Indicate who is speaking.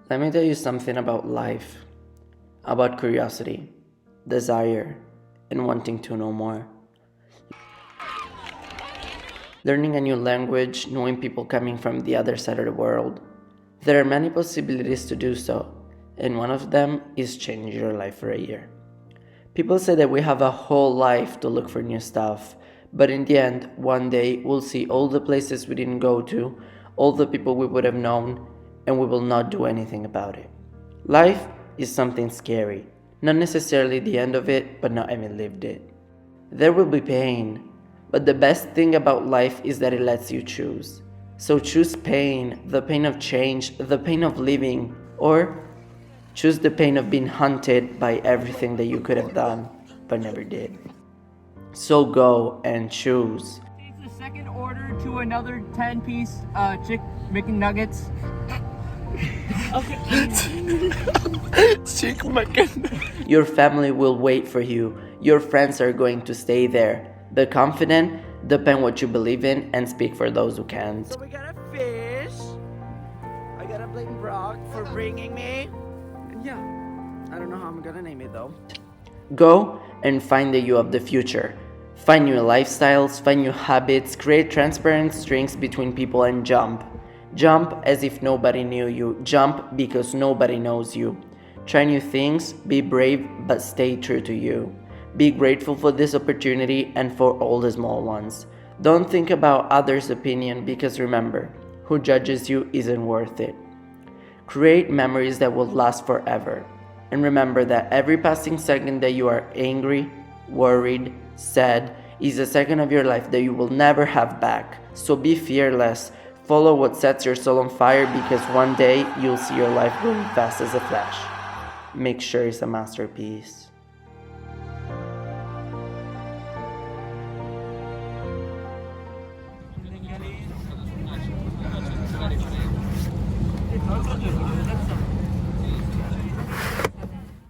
Speaker 1: Let me tell you something about life, about curiosity, desire, and wanting to know more. Learning a new language, knowing people coming from the other side of the world. There are many possibilities to do so, and one of them is change your life for a year. People say that we have a whole life to look for new stuff, but in the end, one day we'll see all the places we didn't go to, all the people we would have known, and we will not do anything about it. Life is something scary, not necessarily the end of it, but not having lived it. There will be pain, but the best thing about life is that it lets you choose. So choose pain, the pain of change, the pain of living, or choose the pain of being hunted by everything that you could have done, but never did. So go and choose.
Speaker 2: It's the second order to another 10-piece chicken nuggets. Okay.
Speaker 1: Your family will wait for you. Your friends are going to stay there. Be confident, depend what you believe in, and speak for those who can't.
Speaker 3: So we got a fish. I gotta blame Brock for bringing me. And yeah, I don't know how I'm gonna name it though.
Speaker 1: Go and find the you of the future. Find new lifestyles, find new habits, create transparent strings between people, and jump. Jump as if nobody knew you. Jump because nobody knows you. Try new things, be brave, but stay true to you. Be grateful for this opportunity and for all the small ones. Don't think about others' opinion, because remember, who judges you isn't worth it. Create memories that will last forever. And remember that every passing second that you are angry, worried, sad is a second of your life that you will never have back. So be fearless. Follow what sets your soul on fire, because one day you'll see your life going fast as a flash. Make sure it's a masterpiece.